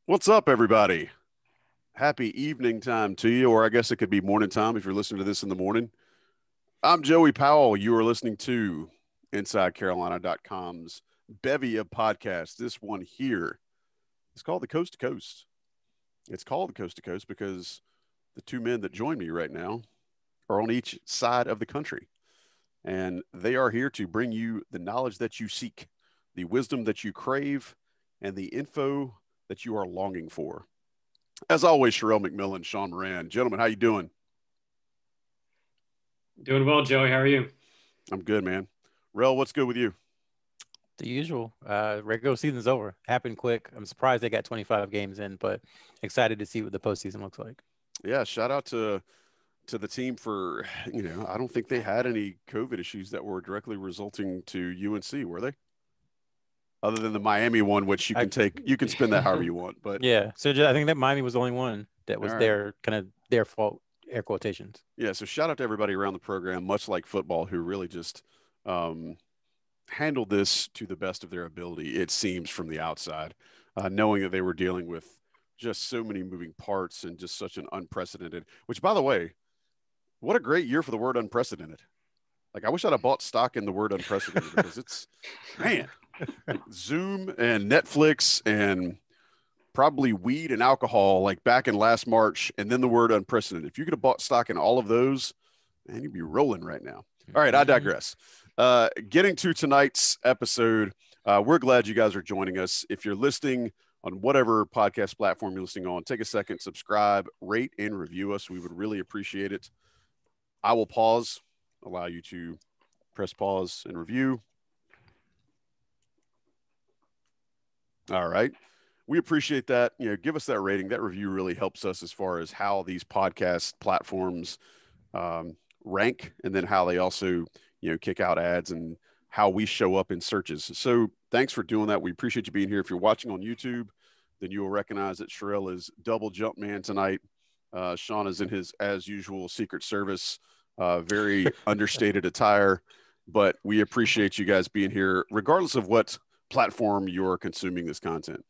What's up, everybody? Happy evening time to you, or I guess it could be morning time if you're listening to this in the morning. I'm Joey Powell. You are listening to InsideCarolina.com's bevy of podcasts. This one here is called the Coast to Coast. It's called the Coast to Coast because the two men that join me right now are on each side of the country, and they are here to bring you the knowledge that you seek, the wisdom that you crave, and the info that you are longing for. As always, Sherrell, McMillan, Sean Moran. Gentlemen, how you doing? Doing well, Joey. How are you? I'm good, man. Rel, what's good with you? The usual. Regular season's over. Happened quick. I'm surprised they got 25 games in, but excited to see what the postseason looks like. Yeah, shout out to the team for, I don't think they had any COVID issues that were directly resulting to UNC, were they? Other than the Miami one, which I, you can spin that however you want. But yeah. So I think that Miami was the only one that was all right. their kind of their fault, air quotations. Yeah, so shout out to everybody around the program, much like football, who really just handled this to the best of their ability, it seems, from the outside, knowing that they were dealing with just so many moving parts and just such an unprecedented, which, by the way, what a great year for the word unprecedented. Like, I wish I'd have bought stock in the word unprecedented because it's, man, Zoom and Netflix and probably weed and alcohol like back in last March, and then the word unprecedented. If you could have bought stock in all of those, man, you'd be rolling right now. All right, I digress. Getting to tonight's episode, we're glad you guys are joining us. If you're listening on whatever podcast platform you're listening on, take a second, subscribe, rate, and review us. We would really appreciate it. I will pause, allow you to press pause and review. All right. We appreciate that. Give us that rating. That review really helps us as far as how these podcast platforms rank, and then how they also, kick out ads and how we show up in searches. So thanks for doing that. We appreciate you being here. If you're watching on YouTube, then you will recognize that Sherrell is double jump man tonight. Sean is in his, as usual, Secret Service, very understated attire, but we appreciate you guys being here, regardless of what platform you're consuming this content.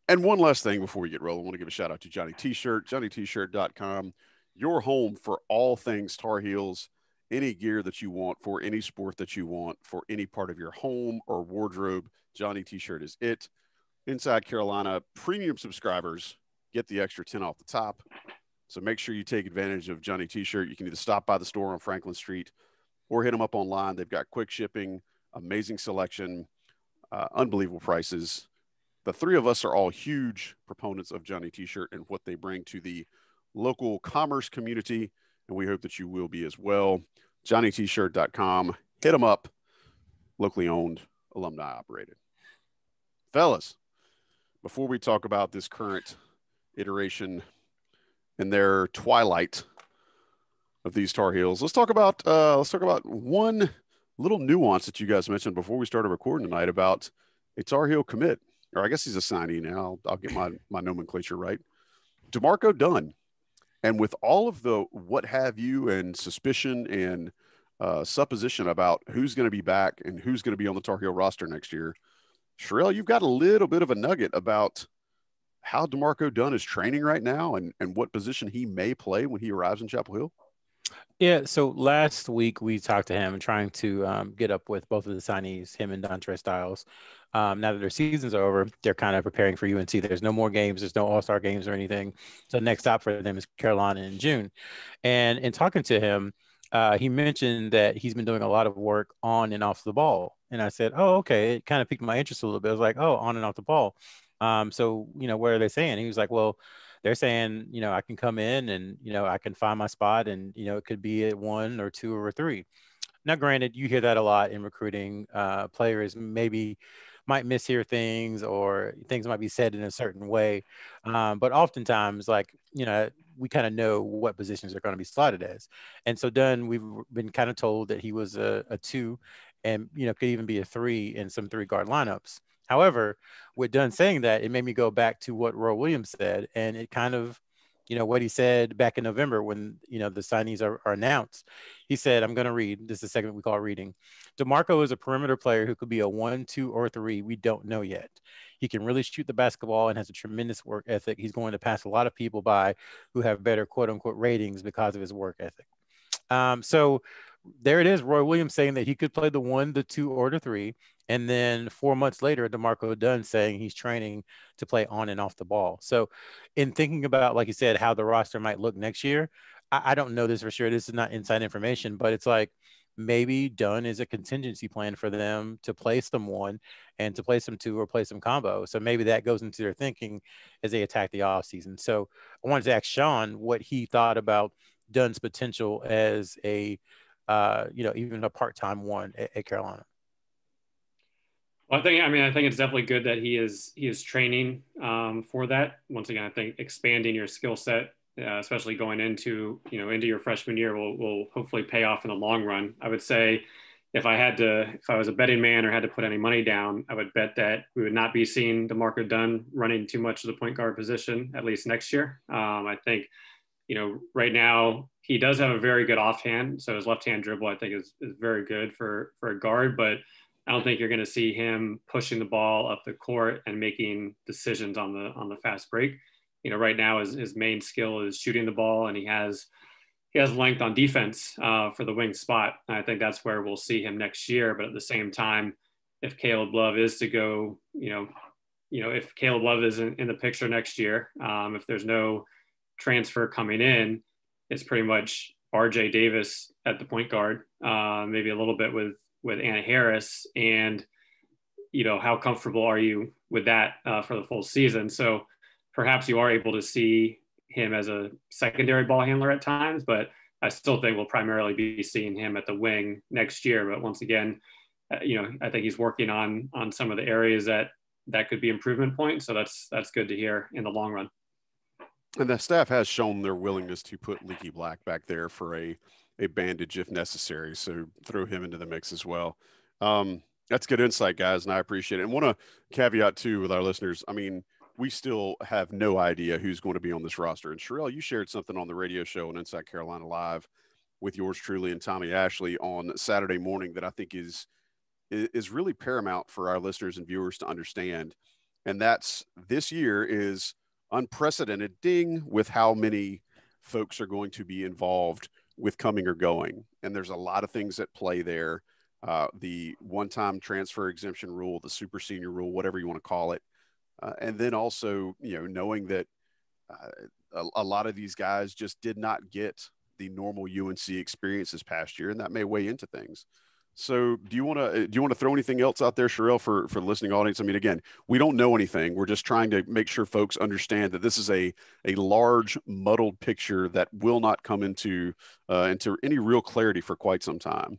And one last thing before we get rolling, I want to give a shout out to Johnny T-Shirt, johnnyt-shirt.com, your home for all things Tar Heels, any gear that you want for any sport that you want for any part of your home or wardrobe. Johnny T-Shirt is it. Inside Carolina, premium subscribers get the extra 10 off the top. So make sure you take advantage of Johnny T-Shirt. You can either stop by the store on Franklin Street or hit them up online. They've got quick shipping, amazing selection, unbelievable prices. The three of us are all huge proponents of Johnny T-Shirt and what they bring to the local commerce community, and we hope that you will be as well. JohnnyT-shirt.com. Hit them up. Locally owned, alumni operated. Fellas, before we talk about this current iteration and their twilight of these Tar Heels, let's talk about one little nuance that you guys mentioned before we started recording tonight about a Tar Heel commit. Or I guess he's a signee now. I'll get my nomenclature right. D'Marco Dunn. And with all of the what have you and suspicion and supposition about who's going to be back and who's going to be on the Tar Heel roster next year, Sherrell, you've got a little bit of a nugget about how D'Marco Dunn is training right now and what position he may play when he arrives in Chapel Hill. Yeah, so last week we talked to him trying to get up with both of the signees, him and Dontre Styles. Now that their seasons are over, they're kind of preparing for UNC. There's no more games. There's no all-star games or anything. So next stop for them is Carolina in June. And in talking to him, he mentioned that he's been doing a lot of work on and off the ball. And I said, oh, okay. It kind of piqued my interest a little bit. I was like, oh, on and off the ball. So, what are they saying? He was like, well, they're saying, I can come in and, I can find my spot and, it could be at 1 or 2 or 3. Now, granted, you hear that a lot in recruiting. Players maybe might mishear things or things might be said in a certain way. But oftentimes, we kind of know what positions are going to be slotted as. And so Dunn, we've been kind of told that he was a 2 and, could even be a 3 in some 3-guard lineups. However, with Dunn saying that, it made me go back to what Roy Williams said, and it kind of what he said back in November when, the signees are announced. He said, I'm going to read. This is a segment we call reading. D'Marco is a perimeter player who could be a 1, 2, or 3. We don't know yet. He can really shoot the basketball and has a tremendous work ethic. He's going to pass a lot of people by who have better quote unquote ratings because of his work ethic. So there it is. Roy Williams saying that he could play the 1, the 2, or the 3. And then 4 months later, D'Marco Dunn saying he's training to play on and off the ball. So in thinking about, like you said, how the roster might look next year, I don't know this for sure. This is not inside information, but it's like maybe Dunn is a contingency plan for them to play some 1 and to play some 2 or play some combo. So maybe that goes into their thinking as they attack the offseason. So I wanted to ask Sean what he thought about Dunn's potential as a, even a part-time 1 at Carolina. Well, I think it's definitely good that he is training for that. Once again, I think expanding your skill set, especially going into your freshman year, will hopefully pay off in the long run. I would say if I was a betting man or had to put any money down, I would bet that we would not be seeing D'Marco Dunn running too much of the point guard position, at least next year. I think, right now he does have a very good offhand. So his left-hand dribble, I think is very good for a guard, but I don't think you're going to see him pushing the ball up the court and making decisions on the fast break. Right now his main skill is shooting the ball, and he has length on defense for the wing spot. And I think that's where we'll see him next year. But at the same time, if Caleb Love is to go, if Caleb Love is in the picture next year, if there's no transfer coming in, it's pretty much RJ Davis at the point guard, maybe a little bit with Anna Harris. And, how comfortable are you with that for the full season? So perhaps you are able to see him as a secondary ball handler at times, but I still think we'll primarily be seeing him at the wing next year. But once again, I think he's working on some of the areas that could be improvement points. So that's good to hear in the long run. And the staff has shown their willingness to put Leaky Black back there for a bandage if necessary. So throw him into the mix as well. That's good insight, guys, and I appreciate it. And want to caveat too with our listeners. I mean, we still have no idea who's going to be on this roster. And Sherrell, you shared something on the radio show on Inside Carolina Live with yours truly and Tommy Ashley on Saturday morning that I think is really paramount for our listeners and viewers to understand. And that's this year is unprecedented with how many folks are going to be involved with coming or going. And there's a lot of things at play there. The one-time transfer exemption rule, the super senior rule, whatever you want to call it. And then also, knowing that a lot of these guys just did not get the normal UNC experience this past year, and that may weigh into things. So do you want to throw anything else out there, Sherrell, for the listening audience? I mean, again, we don't know anything. We're just trying to make sure folks understand that this is a large, muddled picture that will not come into any real clarity for quite some time.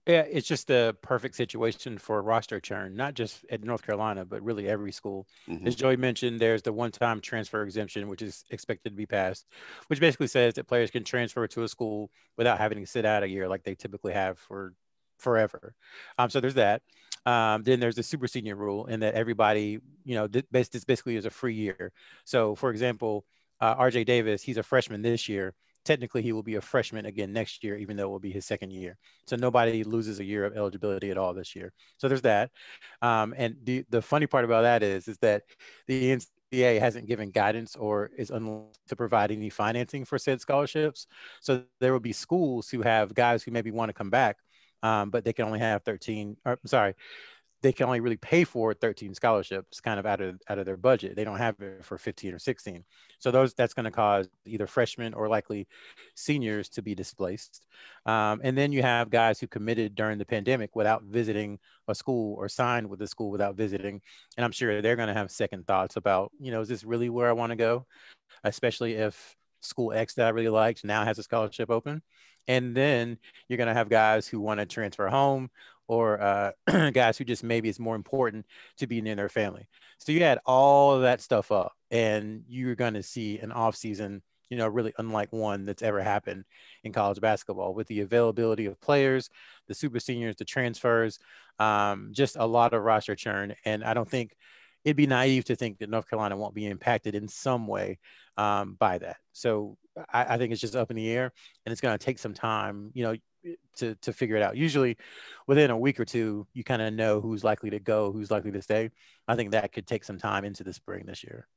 Yeah, it's just a perfect situation for roster churn, not just at North Carolina, but really every school. Mm-hmm. As Joey mentioned, there's the one-time transfer exemption, which is expected to be passed, which basically says that players can transfer to a school without having to sit out a year like they typically have for forever. So there's that. Then there's the super senior rule, in that everybody, this basically is a free year. So, for example, RJ Davis, he's a freshman this year. Technically, he will be a freshman again next year, even though it will be his second year. So nobody loses a year of eligibility at all this year. So there's that. And the funny part about that is that the NCAA hasn't given guidance or is unwilling to provide any financing for said scholarships. So there will be schools who have guys who maybe want to come back, but they can only have they can only really pay for 13 scholarships kind of out of their budget. They don't have it for 15 or 16. So that's going to cause either freshmen or likely seniors to be displaced. And then you have guys who committed during the pandemic without visiting a school or signed with the school without visiting. And I'm sure they're going to have second thoughts about, is this really where I want to go? Especially if school X that I really liked now has a scholarship open. And then you're going to have guys who want to transfer home, or guys who just maybe it's more important to be near their family. So you add all of that stuff up, and you're going to see an offseason, really unlike one that's ever happened in college basketball, with the availability of players, the super seniors, the transfers, just a lot of roster churn. And I don't think it'd be naive to think that North Carolina won't be impacted in some way by that. So I think it's just up in the air, and it's going to take some time, to figure it out. Usually within a week or two, you kind of know who's likely to go, who's likely to stay. I think that could take some time into the spring this year.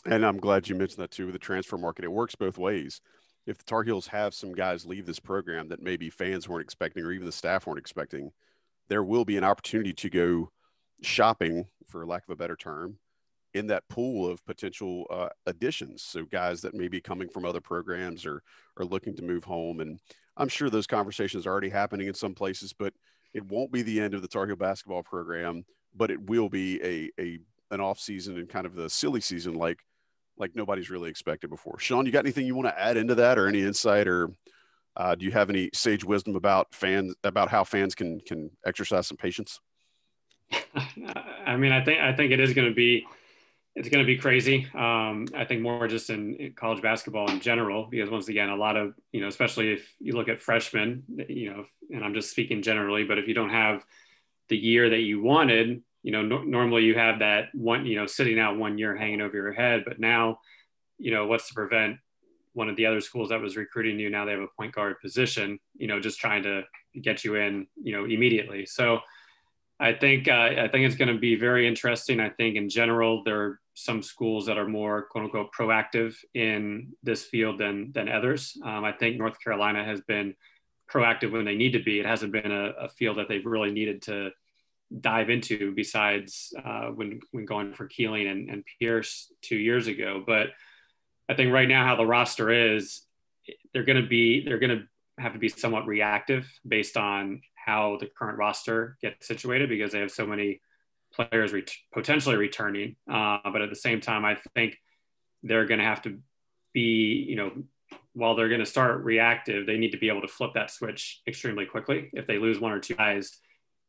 And I'm glad you mentioned that too, with the transfer market. It works both ways. If the Tar Heels have some guys leave this program that maybe fans weren't expecting or even the staff weren't expecting, there will be an opportunity to go shopping, for lack of a better term, in that pool of potential additions. So guys that may be coming from other programs or are looking to move home. And I'm sure those conversations are already happening in some places, but it won't be the end of the Tar Heel basketball program, but it will be an off season and kind of the silly season like nobody's really expected before. Sean, you got anything you want to add into that, or any insight, or do you have any sage wisdom about how fans can exercise some patience? I mean, I think it is going to be, it's going to be crazy. I think more just in college basketball in general, because once again, a lot of, especially if you look at freshmen, and I'm just speaking generally, but if you don't have the year that you wanted, normally you have that one, sitting out 1 year hanging over your head. But now, what's to prevent one of the other schools that was recruiting you? Now they have a point guard position, just trying to get you in, immediately. So I think it's going to be very interesting. I think in general, there are some schools that are more quote unquote proactive in this field than others. I think North Carolina has been proactive when they need to be. It hasn't been a field that they've really needed to dive into besides when going for Keeling and Pierce 2 years ago. But I think right now how the roster is, they're going to have to be somewhat reactive based on how the current roster gets situated, because they have so many players potentially returning. But at the same time, I think they're going to have to be, while they're going to start reactive, they need to be able to flip that switch extremely quickly. If they lose one or two guys,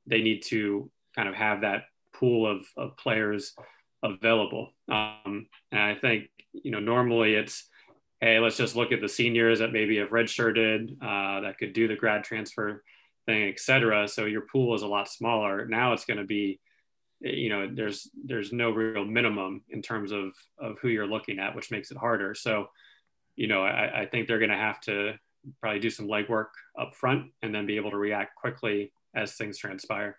they need to kind of have that pool of players available. And I think, normally it's, hey, let's just look at the seniors that maybe have redshirted, that could do the grad transfer thing, et cetera. So your pool is a lot smaller. Now it's going to be, there's no real minimum in terms of who you're looking at, which makes it harder. So, I think they're going to have to probably do some legwork up front and then be able to react quickly as things transpire.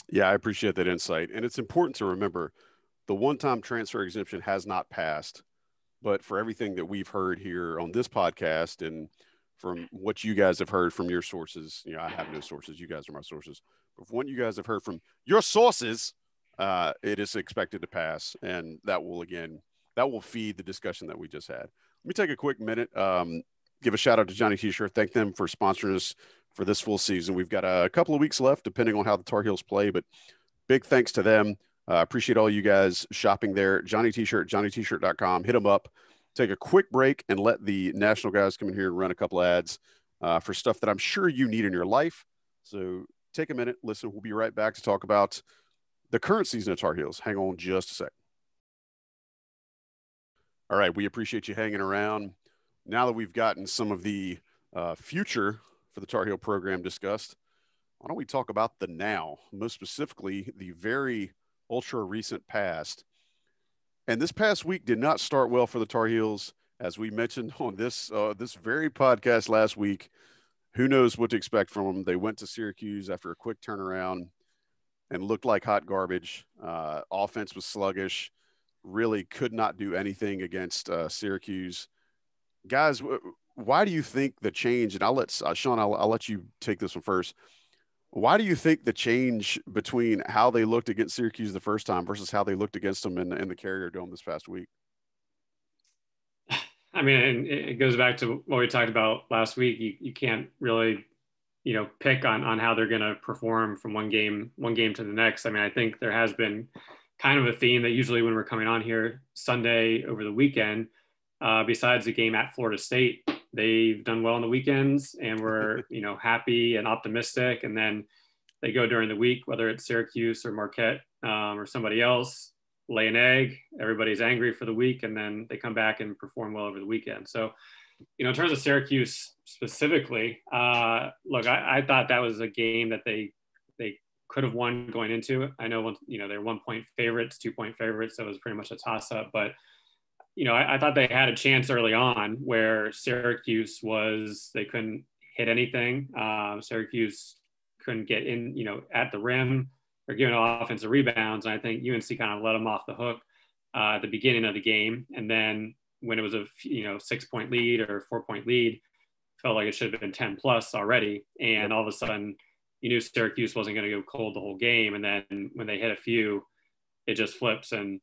Yeah, I appreciate that insight. And it's important to remember the one-time transfer exemption has not passed, but for everything that we've heard here on this podcast and from what you guys have heard from your sources, I have no sources. You guys are my sources. But from what you guys have heard from your sources, it is expected to pass. And that will feed the discussion that we just had. Let me take a quick minute, give a shout out to Johnny T-Shirt. Thank them for sponsoring us for this full season. We've got a couple of weeks left, depending on how the Tar Heels play, but big thanks to them. Appreciate all you guys shopping there. Johnny T-Shirt, johnnytshirt.com. Hit them up. Take a quick break and let the national guys come in here and run a couple ads for stuff that I'm sure you need in your life. So take a minute, listen. We'll be right back to talk about the current season of Tar Heels. Hang on just a sec. All right, we appreciate you hanging around. Now that we've gotten some of the future for the Tar Heel program discussed, why don't we talk about the now, most specifically the very ultra recent past. And this past week did not start well for the Tar Heels. As we mentioned on this very podcast last week, who knows what to expect from them. They went to Syracuse after a quick turnaround and looked like hot garbage. Offense was sluggish, really could not do anything against Syracuse. Guys, why do you think the change, and I'll let Sean, I'll let you take this one first. Why do you think the change between how they looked against Syracuse the first time versus how they looked against them in the Carrier Dome this past week? I mean, it goes back to what we talked about last week. You can't really, pick on how they're going to perform from one game to the next. I mean, I think there has been kind of a theme that usually when we're coming on here Sunday over the weekend, besides the game at Florida State, they've done well on the weekends and we're, happy and optimistic. And then they go during the week, whether it's Syracuse or Marquette or somebody else, lay an egg, everybody's angry for the week, and then they come back and perform well over the weekend. So, in terms of Syracuse specifically, look, I thought that was a game that they could have won going into it. I know, they're 1-point favorites, 2-point favorites, so it was pretty much a toss up. But I thought they had a chance early on where Syracuse they couldn't hit anything. Syracuse couldn't get in, at the rim or giving offensive rebounds. And I think UNC kind of let them off the hook at the beginning of the game. And then when it was a 6-point lead or 4-point lead, felt like it should have been 10 plus already. And all of a sudden you knew Syracuse wasn't going to go cold the whole game. And then when they hit a few, it just flips. And,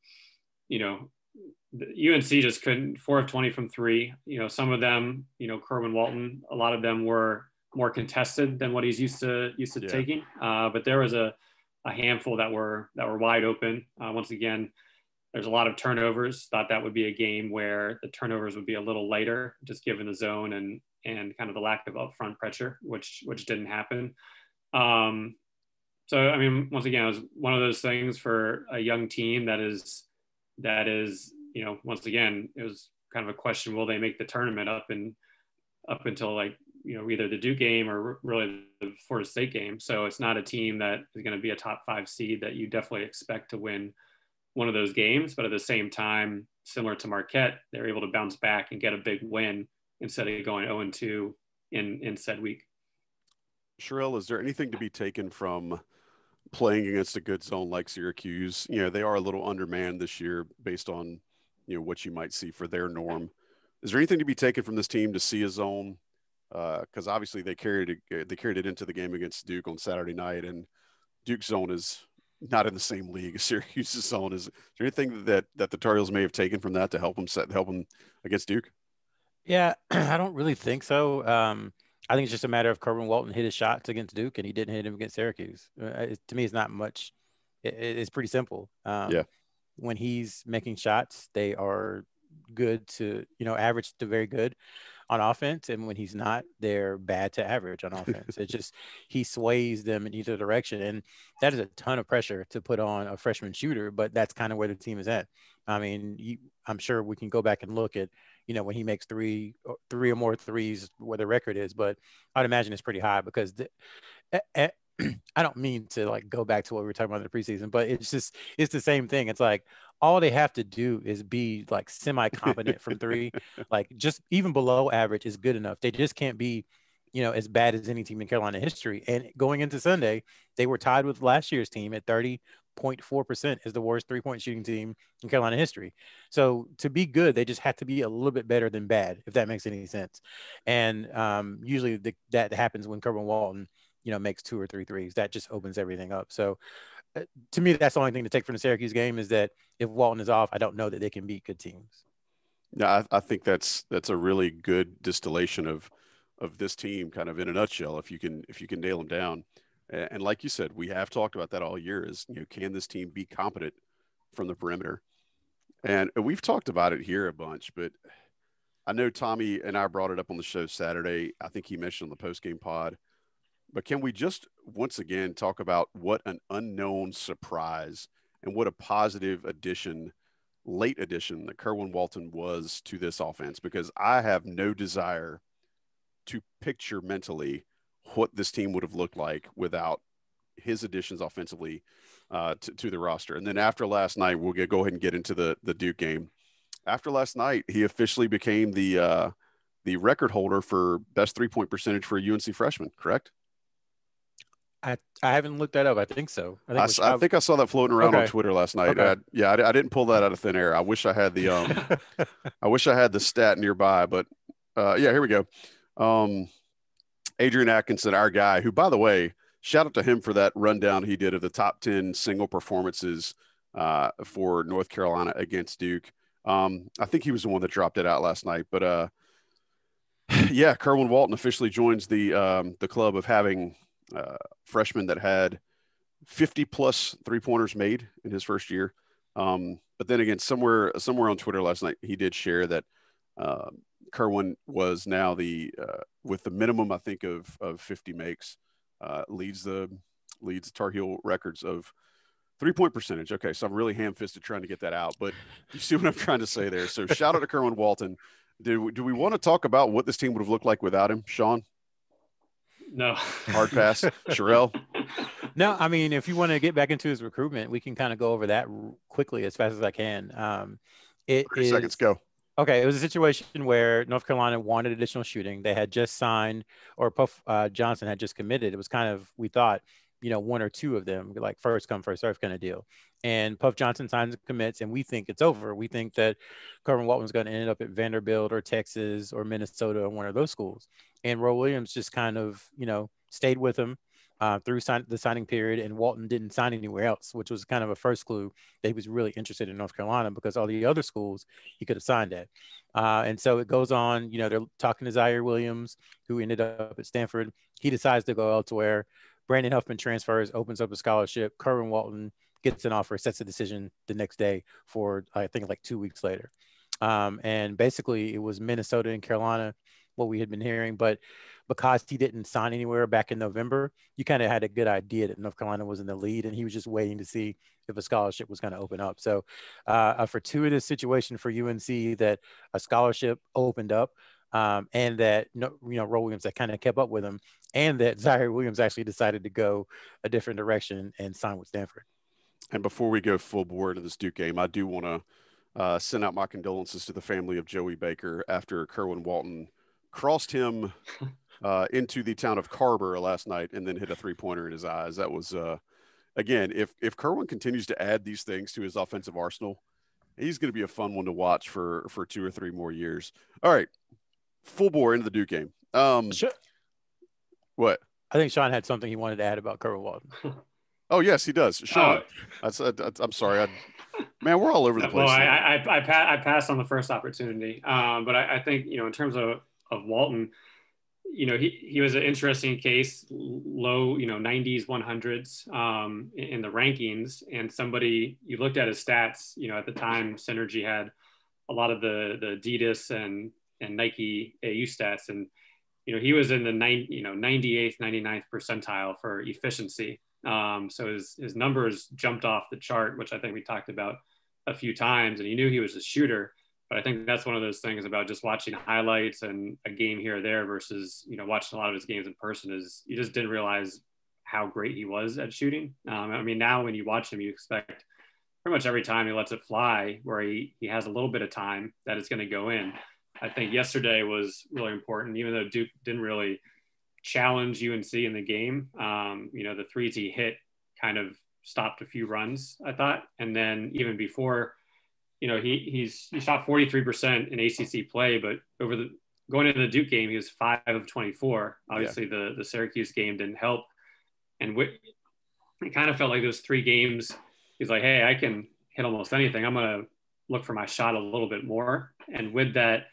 the UNC just couldn't. 4 of 20 from 3. Some of them, Kerwin Walton, a lot of them were more contested than what he's used to taking. But there was a handful that were wide open. Once again, there's a lot of turnovers. Thought that would be a game where the turnovers would be a little lighter, just given the zone and kind of the lack of upfront pressure, which didn't happen. So I mean, once again, it was one of those things for a young team that is. Once again, it was kind of a question: will they make the tournament up until either the Duke game or really the Florida State game? So it's not a team that is going to be a top 5 seed that you definitely expect to win one of those games. But at the same time, similar to Marquette, they're able to bounce back and get a big win instead of going 0-2 in said week. Sherrell, is there anything to be taken from playing against a good zone like Syracuse? They are a little undermanned this year based on what you might see for their norm. Is there anything to be taken from this team to see a zone? Because obviously they carried it into the game against Duke on Saturday night, and Duke's zone is not in the same league as Syracuse's zone. Is there anything that the Tar Heels may have taken from that to help them against Duke? Yeah, I don't really think so. I think it's just a matter of Kerwin Walton hit his shots against Duke, and he didn't hit him against Syracuse. To me, it's not much. It's pretty simple. When he's making shots, they are good to, average to very good on offense. And when he's not, they're bad to average on offense. It's just, he sways them in either direction. And that is a ton of pressure to put on a freshman shooter, but that's kind of where the team is at. I mean, I'm sure we can go back and look at, when he makes three or more threes, where the record is, but I'd imagine it's pretty high because I don't mean to go back to what we were talking about in the preseason, but it's the same thing. It's like all they have to do is be semi-competent from 3, just even below average is good enough. They just can't be, as bad as any team in Carolina history. And going into Sunday, they were tied with last year's team at 30.4% is the worst 3-point shooting team in Carolina history. So to be good, they just have to be a little bit better than bad, if that makes any sense. And usually that happens when Kerwin Walton, makes 2 or 3 threes. That just opens everything up. So to me, that's the only thing to take from the Syracuse game is that if Walton is off, I don't know that they can beat good teams. Yeah, I think that's a really good distillation of this team kind of in a nutshell. If you can nail them down. And like you said, we have talked about that all year is, can this team be competent from the perimeter? And we've talked about it here a bunch, but I know Tommy and I brought it up on the show Saturday. I think he mentioned on the postgame pod. But can we just once again talk about what an unknown surprise and what a positive late addition that Kerwin Walton was to this offense? Because I have no desire to picture mentally what this team would have looked like without his additions offensively to the roster. And then after last night, we'll go ahead and get into the Duke game. After last night, he officially became the record holder for best 3-point percentage for a UNC freshman, correct? I haven't looked that up. I think so. I think I saw that floating around on Twitter last night. Okay. I didn't pull that out of thin air. I wish I had the I wish I had the stat nearby, but here we go. Adrian Atkinson, our guy, who, by the way, shout out to him for that rundown he did of the top 10 single performances for North Carolina against Duke. I think he was the one that dropped it out last night. But Kerwin Walton officially joins the club of having freshmen that had 50 plus 3-pointers made in his first year. But then again, somewhere on Twitter last night, he did share that Kerwin was now with the minimum, I think, of 50 makes, leads the Tar Heel records of 3-point percentage. Okay, so I'm really ham-fisted trying to get that out, but you see what I'm trying to say there. So shout out to Kerwin Walton. Do we want to talk about what this team would have looked like without him, Sean? No. Hard pass. Sherrell? No, I mean, if you want to get back into his recruitment, we can kind of go over that quickly as fast as I can. It 30 is seconds, go. Okay, it was a situation where North Carolina wanted additional shooting. They had just signed, or Puff Johnson had just committed. It was kind of, we thought, one or two of them, like first come, first serve kind of deal. And Puff Johnson signs and commits, and we think it's over. We think that Kerwin Walton's going to end up at Vanderbilt or Texas or Minnesota or one of those schools. And Roy Williams just kind of, stayed with him through the signing period, and Walton didn't sign anywhere else, which was kind of a first clue that he was really interested in North Carolina, because all the other schools he could have signed at. And so it goes on, they're talking to Zaire Williams, who ended up at Stanford. He decides to go elsewhere. Brandon Huffman transfers, opens up a scholarship. Kerwin Walton gets an offer, sets a decision the next day for, I think, like 2 weeks later. And basically it was Minnesota and Carolina, what we had been hearing, but because he didn't sign anywhere back in November, you kind of had a good idea that North Carolina was in the lead, and he was just waiting to see if a scholarship was going to open up. So a fortuitous situation for UNC that a scholarship opened up, and that, Roy Williams that kind of kept up with him, and that Zaire Williams actually decided to go a different direction and sign with Stanford. And before we go full bore into this Duke game, I do want to send out my condolences to the family of Joey Baker after Kerwin Walton crossed him into the town of Carver last night and then hit a three-pointer in his eyes. That was, again, if Kerwin continues to add these things to his offensive arsenal, he's going to be a fun one to watch for 2 or 3 more years. All right, full bore into the Duke game. Sure. What? I think Sean had something he wanted to add about Kerwin Walton. Oh, yes, he does. Sean, I'm sorry. Man, we're all over the place. Well, I passed on the first opportunity. But I think, in terms of Walton, he was an interesting case, low, 90s, 100s in the rankings. And you looked at his stats, at the time, Synergy had a lot of the Adidas and Nike AU stats. And, he was in the 98th, 99th percentile for efficiency. So his numbers jumped off the chart, which I think we talked about a few times, and you knew he was a shooter. But I think that's one of those things about just watching highlights and a game here or there versus, watching a lot of his games in person, is you just didn't realize how great he was at shooting. I mean, now when you watch him, you expect pretty much every time he lets it fly, where he has a little bit of time, that it's going to go in. I think yesterday was really important, even though Duke didn't really challenge UNC in the game. The threes he hit kind of stopped a few runs, I thought. And then even before, he shot 43% in ACC play, but going into the Duke game, he was 5 of 24. Obviously, the Syracuse game didn't help. And it kind of felt like those 3 games, he's like, hey, I can hit almost anything. I'm going to look for my shot a little bit more. And with that,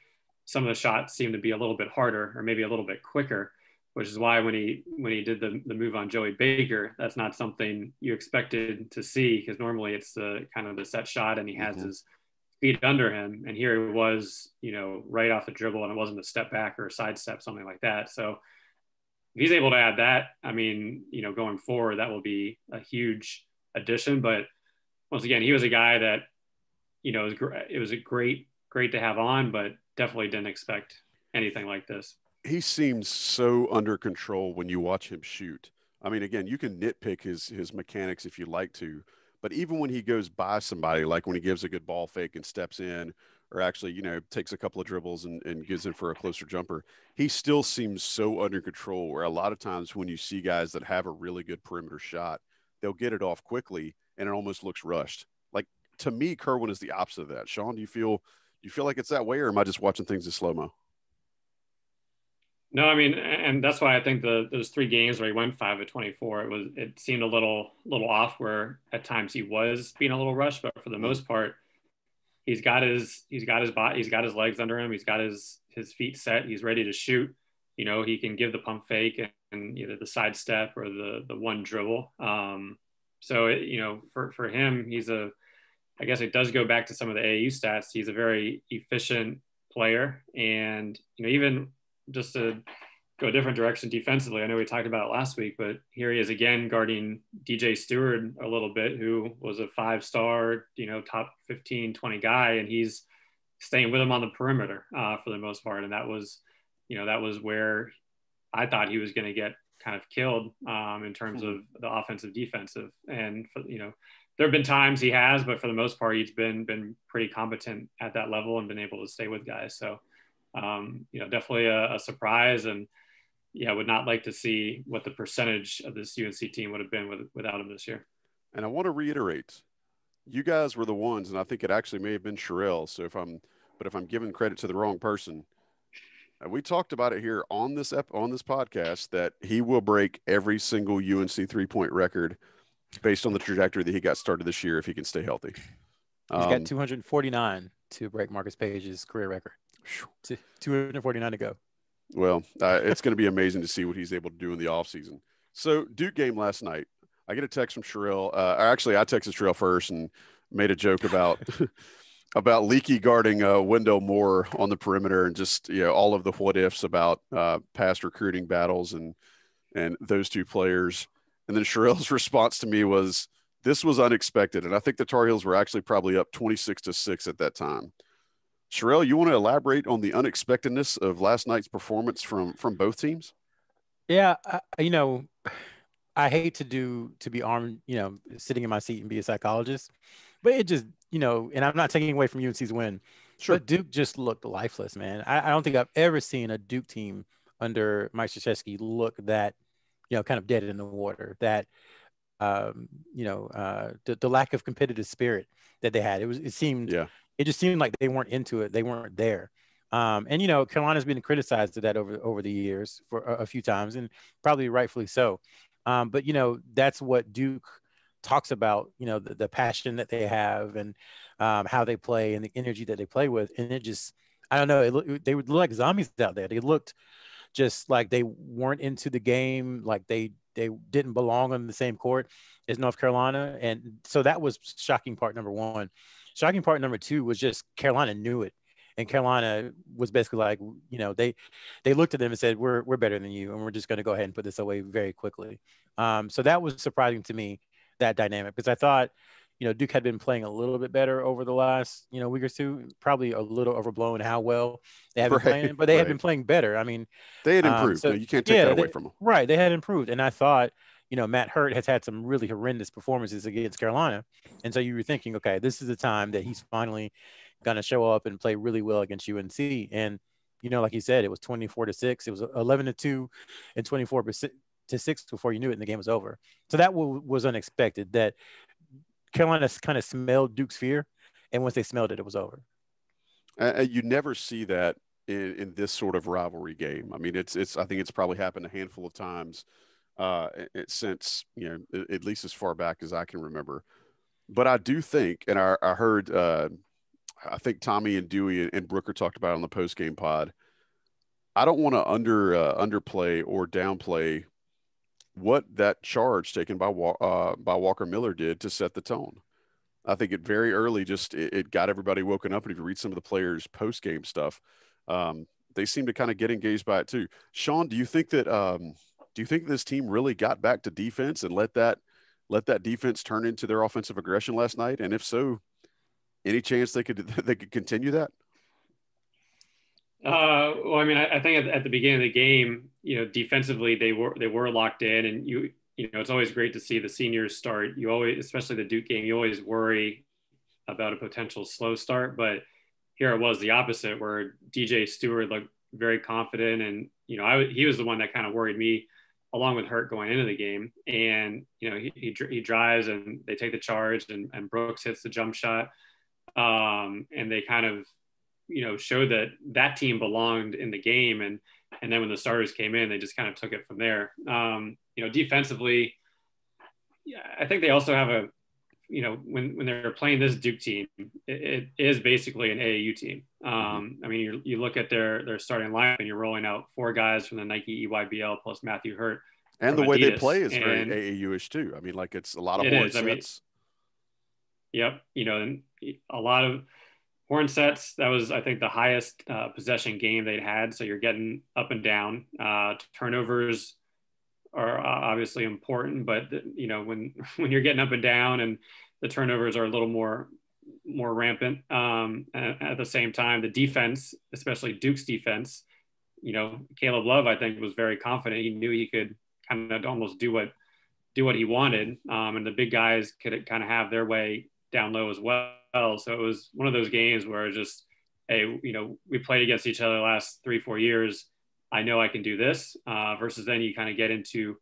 some of the shots seemed to be a little bit harder, or maybe a little bit quicker, which is why when he did the move on Joey Baker, that's not something you expected to see, because normally it's the kind of the set shot and he has his feet under him. And here it was, right off the dribble, and it wasn't a step back or a sidestep, something like that. So if he's able to add that, I mean, going forward, that will be a huge addition. But once again, he was a guy that, it was a great to have on, but definitely didn't expect anything like this. He seems so under control when you watch him shoot. I mean, again, you can nitpick his mechanics if you like to, but even when he goes by somebody, like when he gives a good ball fake and steps in, or actually, takes a couple of dribbles and gives in for a closer jumper, he still seems so under control, where a lot of times when you see guys that have a really good perimeter shot, they'll get it off quickly and it almost looks rushed. Like, to me, Kerwin is the opposite of that. Sean, do you feel like it's that way, or am I just watching things in slow-mo? No, I mean, and that's why I think those 3 games where he went 5 of 24, it seemed a little off, where at times he was being a little rushed, but for the most part, he's got his body, he's got his legs under him, he's got his feet set, he's ready to shoot. He can give the pump fake and either the side step or the one dribble. So for him, I guess it does go back to some of the AAU stats. He's a very efficient player, and even just to go a different direction defensively, I know we talked about it last week, but here he is again guarding DJ Stewart a little bit, who was a 5-star, top 15, 20 guy, and he's staying with him on the perimeter for the most part. And that was where I thought he was going to get kind of killed in terms of the offensive defensive. And there have been times he has, but for the most part, he's been pretty competent at that level and been able to stay with guys. So, definitely a surprise. And yeah, would not like to see what the percentage of this UNC team would have been without him this year. And I want to reiterate, you guys were the ones, and I think it actually may have been Sherrell. So if I'm giving credit to the wrong person, we talked about it here on this podcast that he will break every single UNC 3-point record based on the trajectory that he got started this year if he can stay healthy. He's got 249 to break Marcus Page's career record. 249 to go. Well, it's going to be amazing to see what he's able to do in the offseason. So Duke game last night, I get a text from Sherrell. Actually, I texted Sherrell first and made a joke about about Leaky guarding Wendell Moore on the perimeter and just all of the what ifs about past recruiting battles and those two players. And then Sherrell's response to me was, "This was unexpected." And I think the Tar Heels were actually probably up 26-6 at that time. Sherrell, you want to elaborate on the unexpectedness of last night's performance from both teams? Yeah, I hate to be armed, sitting in my seat and be a psychologist, but it just, and I'm not taking away from UNC's win. Sure. But Duke just looked lifeless, man. I don't think I've ever seen a Duke team under Mike Krzyzewski look that, kind of dead in the water. That, the lack of competitive spirit that they had. It just seemed like they weren't into it. They weren't there. Carolina's been criticized to that over the years for a few times, and probably rightfully so. But that's what Duke talks about, the passion that they have and how they play and the energy that they play with. And it just, I don't know, they would look like zombies out there. They looked just like they weren't into the game, like they didn't belong on the same court as North Carolina. And so that was shocking part number one. Shocking part number two was just Carolina knew it. And Carolina was basically like, they looked at them and said, we're better than you. And we're just going to go ahead and put this away very quickly. So that was surprising to me, that dynamic, because I thought, Duke had been playing a little bit better over the last, week or two, probably a little overblown how well they have been playing, but they had been playing better. I mean, they had improved. So you can't take that away from them. Right. They had improved. And I thought, Matt Hurt has had some really horrendous performances against Carolina. And so you were thinking, okay, this is the time that he's finally going to show up and play really well against UNC. And, like you said, it was 24-6. It was 11-2 and 24-6 before you knew it and the game was over. So that was unexpected, that Carolina kind of smelled Duke's fear. And once they smelled it, it was over. You never see that in this sort of rivalry game. I mean, I think it's probably happened a handful of times since, at least as far back as I can remember. But I do think, and I heard, I think Tommy and Dewey and Brooker talked about it on the post-game pod, I don't want to underplay or downplay what that charge taken by Walker Miller did to set the tone. I think it very early it got everybody woken up. And if you read some of the players' post-game stuff, they seem to kind of get engaged by it too. Sean, do you think this team really got back to defense and let that defense turn into their offensive aggression last night? And if so, any chance they could continue that? Well, I mean, I think at the beginning of the game, defensively they were locked in, and it's always great to see the seniors start. You always, especially the Duke game, you always worry about a potential slow start, but here it was the opposite, where DJ Stewart looked very confident, and he was the one that kind of worried me, along with Hurt going into the game. And he drives and they take the charge, and Brooks hits the jump shot, and they kind of showed that team belonged in the game. And then when the starters came in, they just kind of took it from there. Defensively, I think they also have when they're playing this Duke team, it is basically an AAU team. I mean, you look at their starting lineup, and you're rolling out four guys from the Nike EYBL plus Matthew Hurt. And the way Adidas. They play is very AAU-ish too. I mean, like it's a lot of horn sets. Yep. And a lot of horn sets. That was, I think, the highest possession game they'd had. So you're getting up and down. Turnovers are obviously important, but when you're getting up and down and the turnovers are a little more rampant, at the same time, the defense, especially Duke's defense, Caleb Love, I think, was very confident. He knew he could kind of almost do what he wanted. And the big guys could kind of have their way down low as well. So it was one of those games where just, hey, we played against each other the last 3-4 years. I know I can do this, versus then you kind of get into,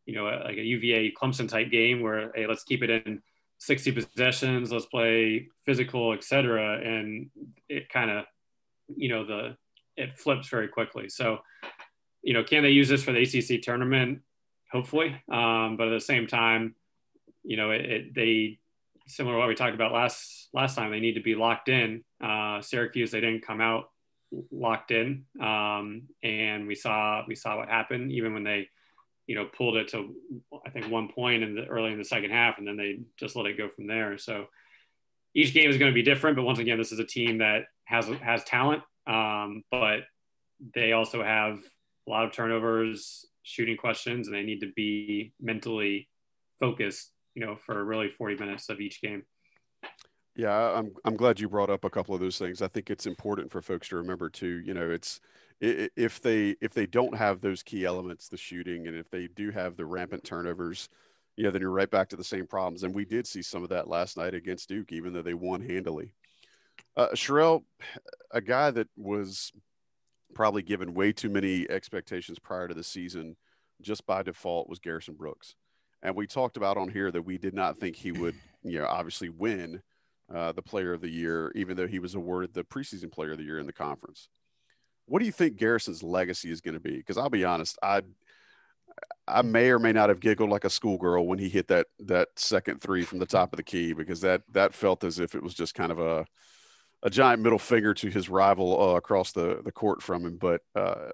like a UVA Clemson type game where, hey, let's keep it in 60 possessions, let's play physical, etc. And it kind of, it flips very quickly. So, can they use this for the ACC tournament? Hopefully. But at the same time, they, similar to what we talked about last time, they need to be locked in. Syracuse, they didn't come out locked in. And we saw what happened even when they, pulled it to, I think, 1 point early in the second half, and then they just let it go from there. So each game is going to be different, but once again, this is a team that has talent, but they also have a lot of turnovers, shooting questions, and they need to be mentally focused, for really 40 minutes of each game. Yeah, I'm glad you brought up a couple of those things. I think it's important for folks to remember too. It's if they don't have those key elements, the shooting, and if they do have the rampant turnovers, then you're right back to the same problems. And we did see some of that last night against Duke, even though they won handily. Sherrell, a guy that was probably given way too many expectations prior to the season, just by default, was Garrison Brooks. And we talked about on here that we did not think he would, obviously win the player of the year, even though he was awarded the preseason player of the year in the conference. What do you think Garrison's legacy is going to be? Because I'll be honest, I may or may not have giggled like a schoolgirl when he hit that second three from the top of the key, because that felt as if it was just kind of a giant middle finger to his rival across the court from him. But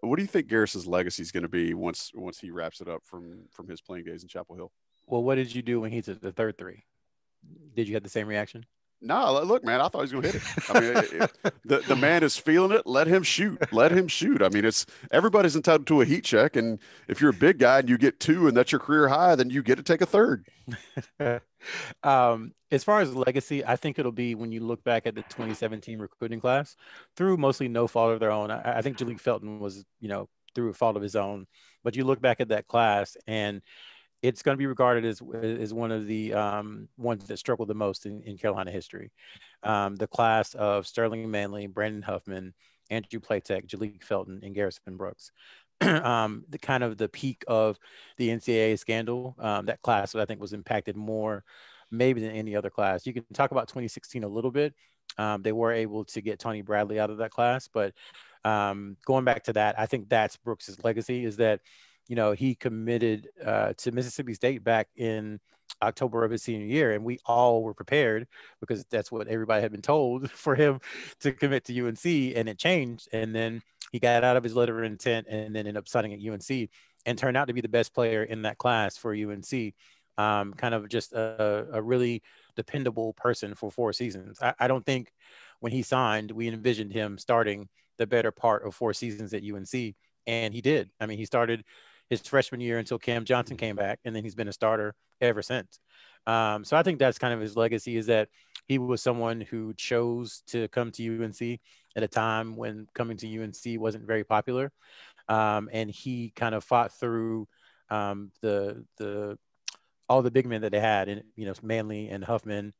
what do you think Garrison's legacy is going to be once he wraps it up from his playing days in Chapel Hill? Well, what did you do when he took the third three? Did you have the same reaction? No, look, man, I thought he was going to hit it. I mean, the man is feeling it. Let him shoot. Let him shoot. I mean, everybody's entitled to a heat check. And if you're a big guy and you get 2 and that's your career high, then you get to take a third. As far as legacy, I think it'll be when you look back at the 2017 recruiting class, through mostly no fault of their own. I think Jalek Felton was, through a fault of his own. But you look back at that class, and it's going to be regarded as one of the ones that struggled the most in Carolina history. The class of Sterling Manley, Brandon Huffman, Andrew Platek, Jalek Felton, and Garrison Brooks. The kind of the peak of the NCAA scandal, that class I think was impacted more maybe than any other class. You can talk about 2016 a little bit. They were able to get Tony Bradley out of that class, but going back to that, I think that's Brooks's legacy, is that he committed to Mississippi State back in October of his senior year, and we all were prepared, because that's what everybody had been told, for him to commit to UNC, and it changed. And then he got out of his letter of intent and then ended up signing at UNC and turned out to be the best player in that class for UNC. Kind of just a really dependable person for 4 seasons. I don't think when he signed, we envisioned him starting the better part of 4 seasons at UNC, and he did. I mean, he started his freshman year until Cam Johnson came back, and then he's been a starter ever since. So I think that's kind of his legacy, is that he was someone who chose to come to UNC at a time when coming to UNC wasn't very popular. And he kind of fought through all the big men that they had, and Manley and Huffman,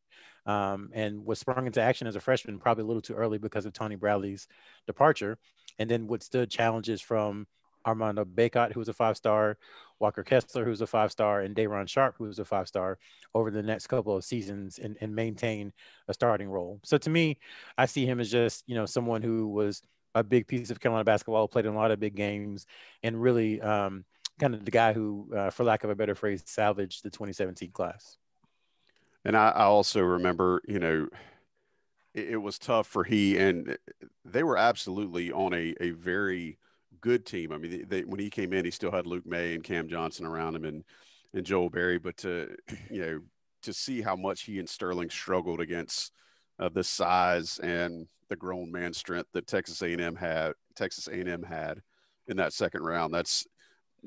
and was sprung into action as a freshman probably a little too early because of Tony Bradley's departure, and then withstood challenges from Armando Bacot, who was a 5-star, Walker Kessler, who was a 5-star, and Dayron Sharp, who was a 5-star, over the next couple of seasons, and maintain a starting role. So to me, I see him as just, someone who was a big piece of Carolina basketball, played in a lot of big games, and really kind of the guy who, for lack of a better phrase, salvaged the 2017 class. And I also remember, it was tough for and they were absolutely on a very good team. I mean, when he came in, he still had Luke May and Cam Johnson around him, and Joel Berry. But to see how much he and Sterling struggled against the size and the grown man strength that Texas A&M had in that second round, that's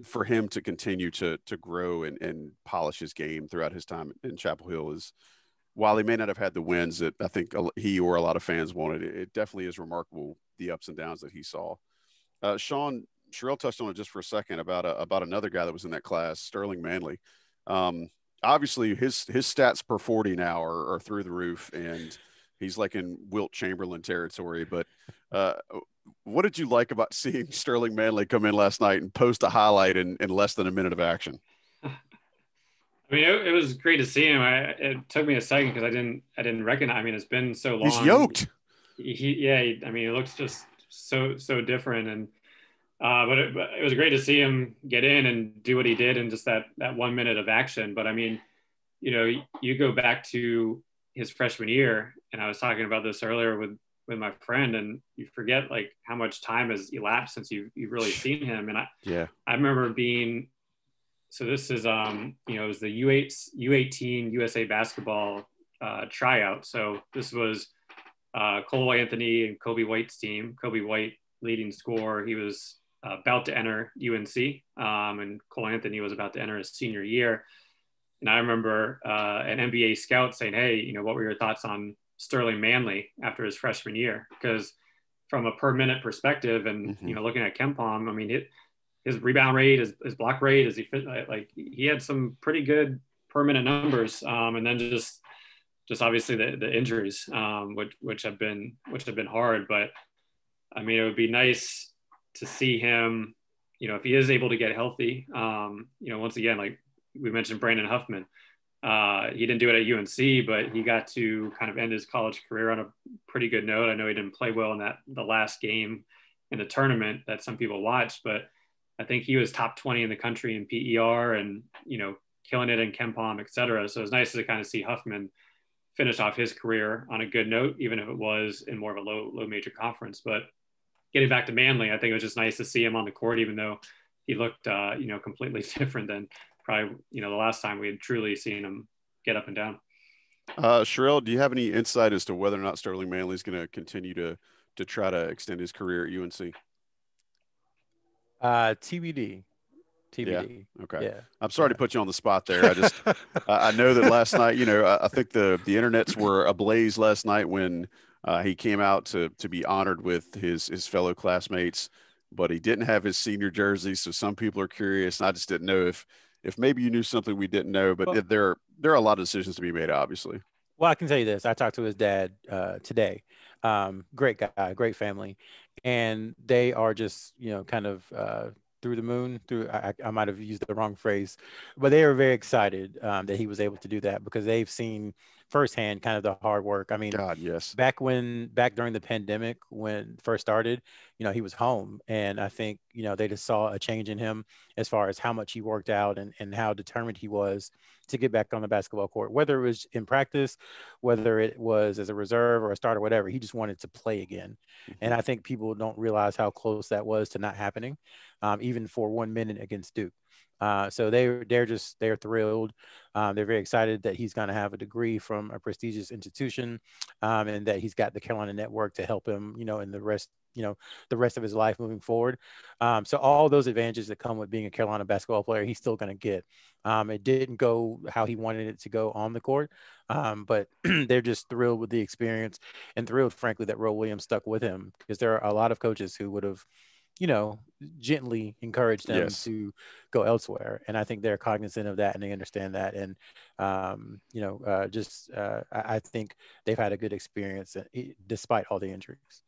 for him to continue to grow and polish his game throughout his time in Chapel Hill is, while he may not have had the wins that I think he or a lot of fans wanted, it definitely is remarkable, the ups and downs that he saw. Sean, Sherrell touched on it just for a second about another guy that was in that class, Sterling Manley. Obviously, his stats per 40 now are through the roof, and he's like in Wilt Chamberlain territory. But what did you like about seeing Sterling Manley come in last night and post a highlight in less than a minute of action? I mean, it was great to see him. It took me a second because I didn't recognize. I mean, it's been so long. He's yoked. I mean, it looks just so different, and but it was great to see him get in and do what he did in just that 1 minute of action. But I mean, you go back to his freshman year, and I was talking about this earlier with my friend, and you forget like how much time has elapsed since you've really seen him. And I remember being. So this is, it was the U18 USA basketball tryout. So this was Cole Anthony and Kobe White's team. Kobe White leading scorer. He was about to enter UNC, and Cole Anthony was about to enter his senior year. And I remember an NBA scout saying, "Hey, what were your thoughts on Sterling Manley after his freshman year?" Because from a per minute perspective, and looking at KenPom, I mean his rebound rate, his block rate, he had some pretty good per minute numbers, and then just obviously the injuries, which have been hard. But I mean, it would be nice to see him, if he is able to get healthy. Once again, like we mentioned, Brandon Huffman, he didn't do it at UNC, but he got to kind of end his college career on a pretty good note. I know he didn't play well in the last game in the tournament that some people watched, but I think he was top 20 in the country in PER and, killing it in KenPom, et cetera. So it's nice to kind of see Huffman finish off his career on a good note, even if it was in more of a low major conference. But getting back to Manley, I think it was just nice to see him on the court, even though he looked, completely different than probably, the last time we had truly seen him get up and down. Sherrell, do you have any insight as to whether or not Sterling Manley is going to continue to try to extend his career at UNC? TBD. Yeah. Okay. Yeah. I'm sorry to put you on the spot there. I just, I know that last night, I think the internets were ablaze last night when he came out to be honored with his fellow classmates, but he didn't have his senior jersey. So some people are curious, and I just didn't know if maybe you knew something we didn't know, but there are a lot of decisions to be made, obviously. Well, I can tell you this. I talked to his dad today. Great guy, great family. And they are just, kind of through the moon. I might have used the wrong phrase, but they are very excited that he was able to do that because they've seen firsthand kind of the hard work. I mean, God, yes. Back during the pandemic, when it first started, he was home, and I think, they just saw a change in him as far as how much he worked out and how determined he was to get back on the basketball court, whether it was in practice, whether it was as a reserve or a starter, whatever. He just wanted to play again. And I think people don't realize how close that was to not happening, even for 1 minute against Duke. So they're thrilled. They're very excited that he's going to have a degree from a prestigious institution, and that he's got the Carolina network to help him, in the rest of his life moving forward. So all those advantages that come with being a Carolina basketball player, he's still going to get. It didn't go how he wanted it to go on the court, but they're just thrilled with the experience and thrilled, frankly, that Roy Williams stuck with him, because there are a lot of coaches who would have, gently encouraged them to go elsewhere. And I think they're cognizant of that and they understand that. And, I think they've had a good experience despite all the injuries.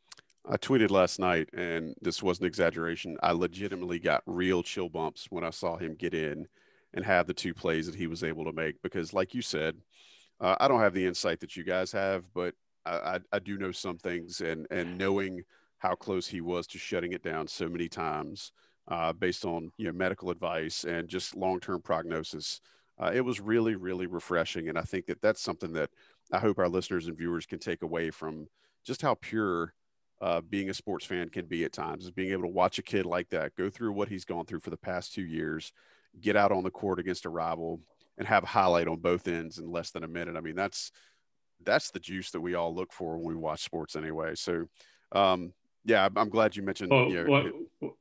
I tweeted last night, and this wasn't exaggeration, I legitimately got real chill bumps when I saw him get in and have the two plays that he was able to make. Because like you said, I don't have the insight that you guys have, but I do know some things, and knowing how close he was to shutting it down so many times based on medical advice and just long-term prognosis. It was really, really refreshing. And I think that that's something that I hope our listeners and viewers can take away from just how pure being a sports fan can be at times, is being able to watch a kid like that go through what he's gone through for the past 2 years, get out on the court against a rival, and have a highlight on both ends in less than a minute. I mean, that's the juice that we all look for when we watch sports anyway. So, yeah, I'm glad you mentioned.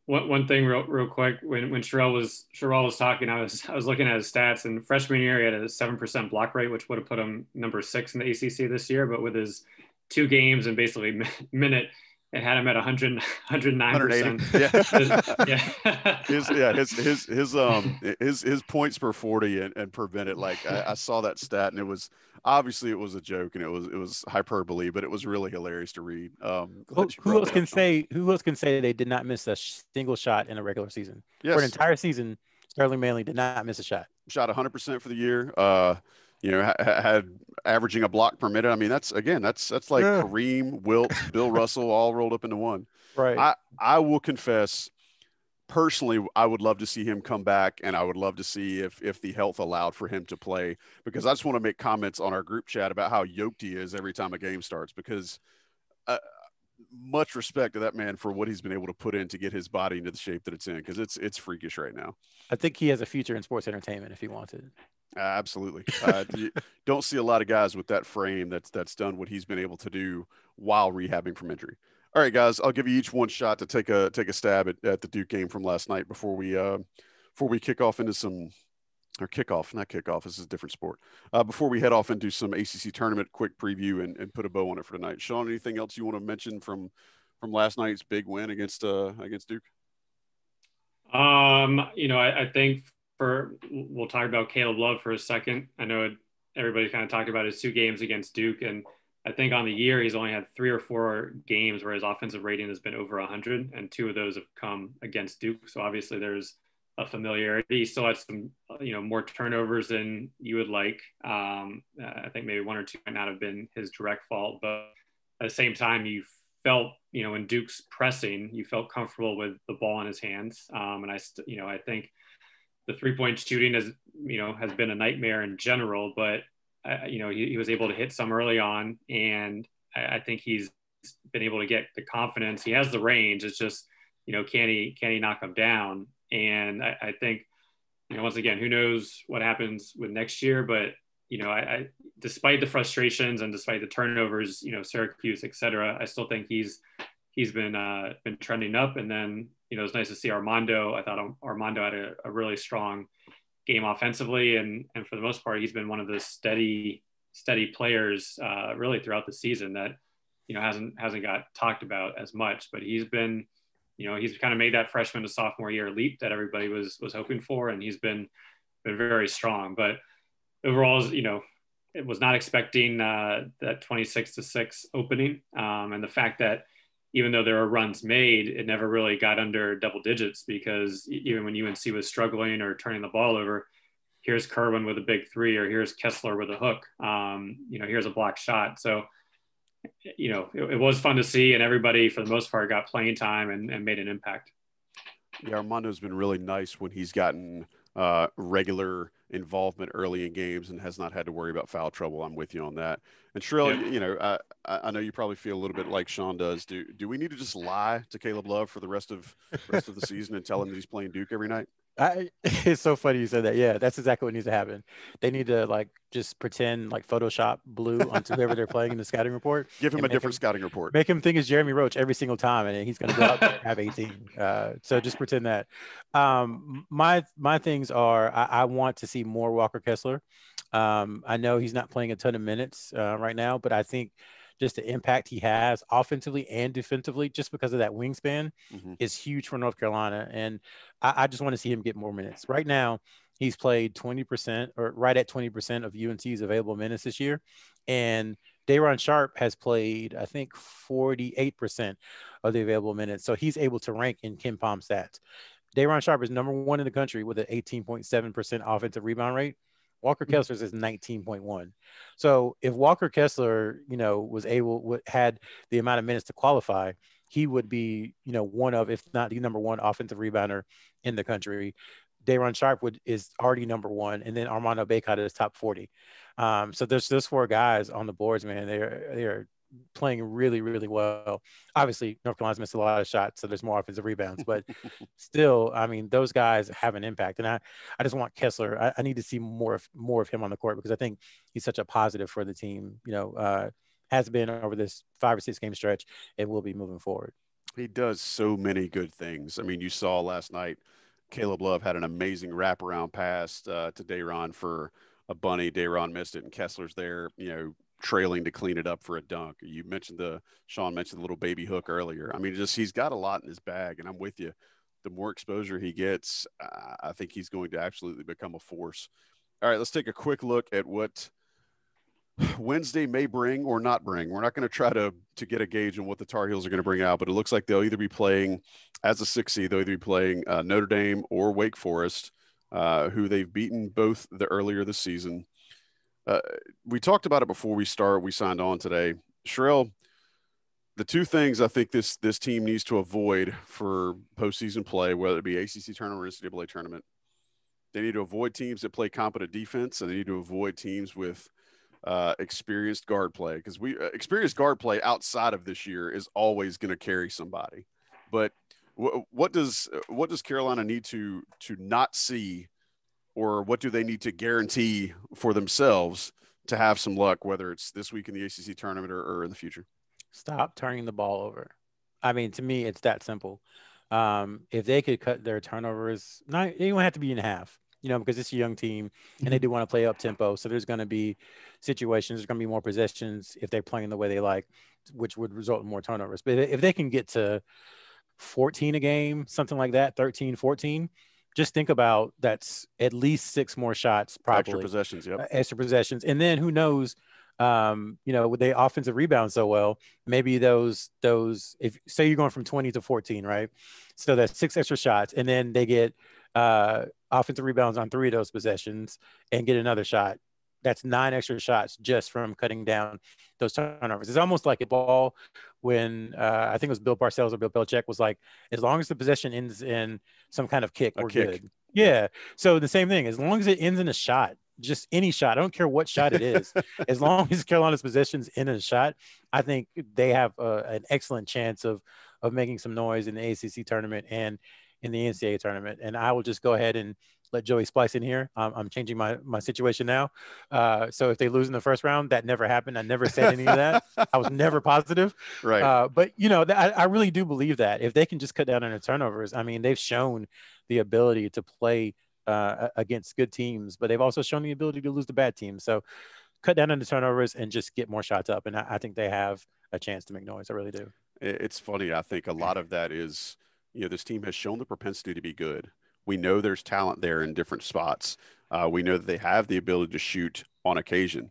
One thing real quick, when Sherrell was talking, I was looking at his stats, and freshman year he had a 7% block rate, which would have put him number 6 in the ACC this year. But with his 2 games and basically minute it had him at 100, 109%. His points per 40 and prevented, like I saw that stat, and it was obviously it was a joke and it was hyperbole, but it was really hilarious to read. Who else can say they did not miss a single shot in a regular season? Yes. For an entire season, Sterling Manley did not miss a shot. Shot 100% for the year. Had averaging a block per minute. I mean, that's like Kareem, Wilt, Bill Russell all rolled up into one. Right. I will confess, personally, I would love to see him come back, and I would love to see if the health allowed for him to play, because I just want to make comments on our group chat about how yoked he is every time a game starts, because much respect to that man for what he's been able to put in to get his body into the shape that it's in, because it's freakish right now. I think he has a future in sports entertainment if he wanted. Absolutely. You don't see a lot of guys with that frame that's done what he's been able to do while rehabbing from injury. All right, guys, I'll give you each one shot to take a stab at the Duke game from last night before we kick off into some – or not kickoff. This is a different sport. Before we head off into some ACC tournament quick preview and put a bow on it for tonight. Sean, anything else you want to mention from last night's big win against Duke? I think we'll talk about Caleb Love for a second. I know everybody kind of talked about his 2 games against Duke, and I think on the year he's only had 3 or 4 games where his offensive rating has been over 100, and 2 of those have come against Duke. So obviously there's a familiarity. He still has some, more turnovers than you would like. I think maybe 1 or 2 might not have been his direct fault, but at the same time, you felt, in Duke's pressing, you felt comfortable with the ball in his hands. And I think the 3-point shooting has been a nightmare in general, but he was able to hit some early on, and I think he's been able to get the confidence. He has the range. It's just, can he knock him down? And I think, once again, who knows what happens with next year, but I despite the frustrations and despite the turnovers, Syracuse, et cetera, I still think he's been trending up. And then, it's nice to see Armando. I thought Armando had a really strong game offensively, and for the most part, he's been one of the steady players really throughout the season that hasn't got talked about as much. But he's been, he's kind of made that freshman to sophomore year leap that everybody was hoping for, and he's been very strong. But overall, it was not expecting that 26-6 opening, and the fact that even though there were runs made, it never really got under double digits, because even when UNC was struggling or turning the ball over, here's Kerwin with a big 3, or here's Kessler with a hook, here's a block shot. So, it was fun to see, and everybody for the most part got playing time and made an impact. Yeah, Armando's been really nice when he's gotten regular involvement early in games and has not had to worry about foul trouble. I'm with you on that. And Sherrell, yeah. I know you probably feel a little bit like Sean does. Do we need to just lie to Caleb Love for the rest of the season and tell him that he's playing Duke every night? It's so funny you said that. Yeah, that's exactly what needs to happen. They need to just pretend like Photoshop blue onto whoever they're playing in the scouting report. Give him a different scouting report. Make him think it's Jeremy Roach every single time, and he's going to go out there and have 18. So just pretend that. My things are I want to see more Walker Kessler. I know he's not playing a ton of minutes right now, but I think just the impact he has offensively and defensively, just because of that wingspan, is huge for North Carolina. And I just want to see him get more minutes. Right now, he's played 20% or right at 20% of UNC's available minutes this year. And Day'Ron Sharp has played, I think, 48% of the available minutes. So he's able to rank in Ken Palm stats. Day'Ron Sharp is number 1 in the country with an 18.7% offensive rebound rate. Walker Kessler's is 19.1. So if Walker Kessler, had the amount of minutes to qualify, he would be, one of, if not the number 1 offensive rebounder in the country. Day'Ron Sharp is already number 1, and then Armando Bacot is top 40. So there's those 4 guys on the boards, man. They're playing really, really well. Obviously, North Carolina's missed a lot of shots, so there's more offensive rebounds. But still, I mean, those guys have an impact. And I just want Kessler. I need to see more of him on the court, because I think he's such a positive for the team, has been over this 5 or 6 game stretch and will be moving forward. He does so many good things. I mean, you saw last night, Caleb Love had an amazing wraparound pass to Day'Ron for a bunny. Day'Ron missed it, and Kessler's there, trailing to clean it up for a dunk. Sean mentioned the little baby hook earlier. I mean, he's got a lot in his bag, and I'm with you. The more exposure he gets, I think he's going to absolutely become a force. All right, let's take a quick look at what Wednesday may bring or not bring. We're not going to try to get a gauge on what the Tar Heels are going to bring out, but it looks like they'll either be playing as a 6 seed, they'll either be playing Notre Dame or Wake Forest, who they've beaten both earlier this season. We talked about it before we signed on today. Sherrell, the two things I think this team needs to avoid for postseason play, whether it be ACC tournament or NCAA tournament, they need to avoid teams that play competent defense, and they need to avoid teams with experienced guard play, because experienced guard play outside of this year is always going to carry somebody. But what does Carolina need to not see, or what do they need to guarantee for themselves to have some luck, whether it's this week in the ACC tournament or in the future? Stop turning the ball over. I mean, to me, it's that simple. If they could cut their turnovers, they don't have to be in half, because it's a young team and they do want to play up tempo. So there's going to be situations, there's going to be more possessions if they're playing the way they like, which would result in more turnovers. But if they can get to 14 a game, something like that, 13, 14, just think about that's at least 6 more shots, probably. Extra possessions, yep. Extra possessions. And then who knows, with the offensive rebound so well, maybe those, if say you're going from 20 to 14, right? So that's 6 extra shots, and then they get offensive rebounds on 3 of those possessions and get another shot. That's 9 extra shots just from cutting down those turnovers. It's almost like a ball when I think it was Bill Parcells or Bill Belichick was like, as long as the possession ends in some kind of kick, we're good. Yeah. So the same thing, as long as it ends in a shot, just any shot, I don't care what shot it is, as long as Carolina's possessions end in a shot, I think they have an excellent chance of making some noise in the ACC tournament and in the NCAA tournament. And I will just go ahead and let Joey splice in here. I'm changing my situation now. So if they lose in the first round, that never happened. I never said any of that. I was never positive. Right. But, I really do believe that if they can just cut down on the turnovers, I mean, they've shown the ability to play against good teams, but they've also shown the ability to lose to bad teams. So cut down on the turnovers and just get more shots up. And I think they have a chance to make noise. I really do. It's funny. I think a lot of that is, this team has shown the propensity to be good. We know there's talent there in different spots. We know that they have the ability to shoot on occasion.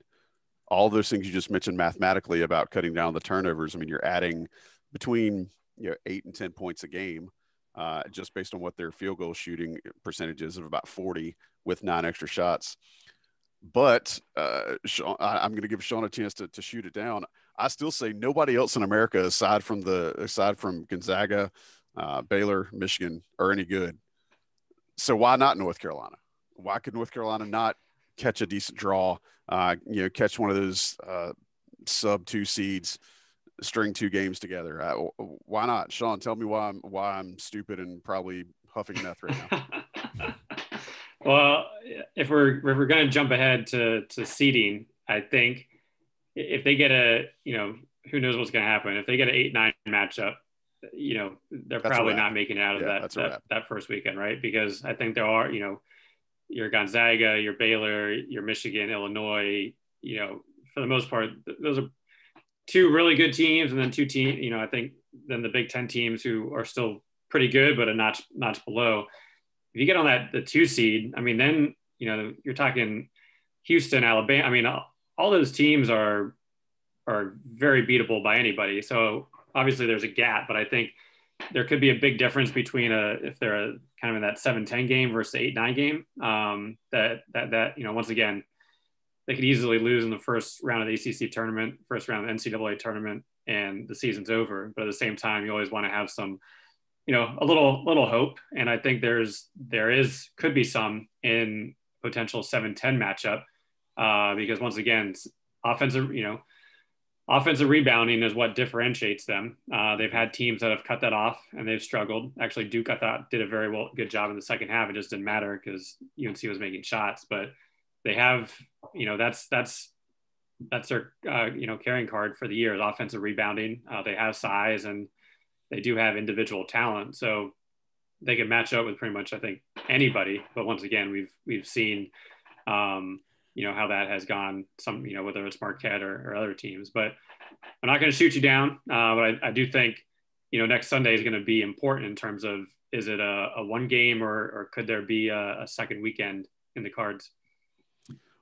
All those things you just mentioned mathematically about cutting down the turnovers. I mean, you're adding between 8 and 10 points a game, just based on what their field goal shooting percentages of about 40 with 9 extra shots. But Sean, I'm going to give Sean a chance to shoot it down. I still say nobody else in America aside from Gonzaga, Baylor, Michigan are any good. So why not North Carolina? Why could North Carolina not catch a decent draw, catch one of those sub 2 seeds, string 2 games together? Why not? Sean, tell me why I'm stupid and probably huffing meth right now. Well, if we're going to jump ahead to seeding, I think if they get who knows what's going to happen. If they get an 8-9 matchup, they're probably not making it out of that first weekend, right? Because I think there are, your Gonzaga, your Baylor, your Michigan, Illinois, for the most part, those are 2 really good teams, and then 2 teams, I think then the Big Ten teams who are still pretty good, but a notch below. If you get on the 2 seed, I mean, then, you're talking Houston, Alabama. I mean, all those teams are very beatable by anybody. So obviously there's a gap, but I think there could be a big difference between if they're kind of in that 7-10 game versus 8-9 game. That once again, they could easily lose in the first round of the ACC tournament, first round of the NCAA tournament, and the season's over. But at the same time, you always want to have some, a little hope. And I think could be some in potential 7-10 matchup because once again, offensive rebounding is what differentiates them. They've had teams that have cut that off and they've struggled. Actually, Duke, I thought, did a very good job in the second half. It just didn't matter because UNC was making shots. But they have, that's their, carrying card for the year is offensive rebounding. They have size and they do have individual talent. So they can match up with pretty much, I think, anybody. But once again, we've seen how that has gone, whether it's Marquette or other teams. But I'm not going to shoot you down. But I do think, next Sunday is going to be important in terms of, is it a one game or could there be a second weekend in the cards?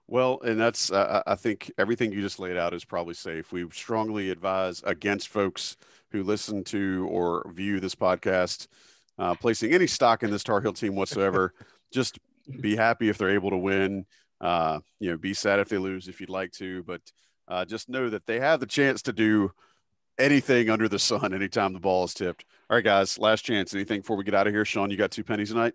Well, and that's, I think everything you just laid out is probably safe. We strongly advise against folks who listen to or view this podcast placing any stock in this Tar Heel team whatsoever. Just be happy if they're able to win. Be sad if they lose if you'd like to, but just know that they have the chance to do anything under the sun anytime the ball is tipped. All right, guys, last chance. Anything before we get out of here? Sean, you got 2 pennies tonight?